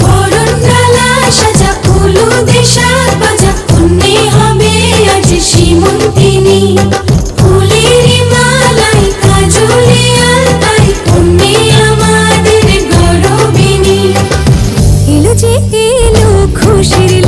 বরণডালা সাজা উলুদে শাক বাজা কন্যে হবে আজ সীমন্তিনী। ফুলের মালাই কাজলে আলতায় কন্যে আমাদের গরবিনী। এলো যে এলো খুশির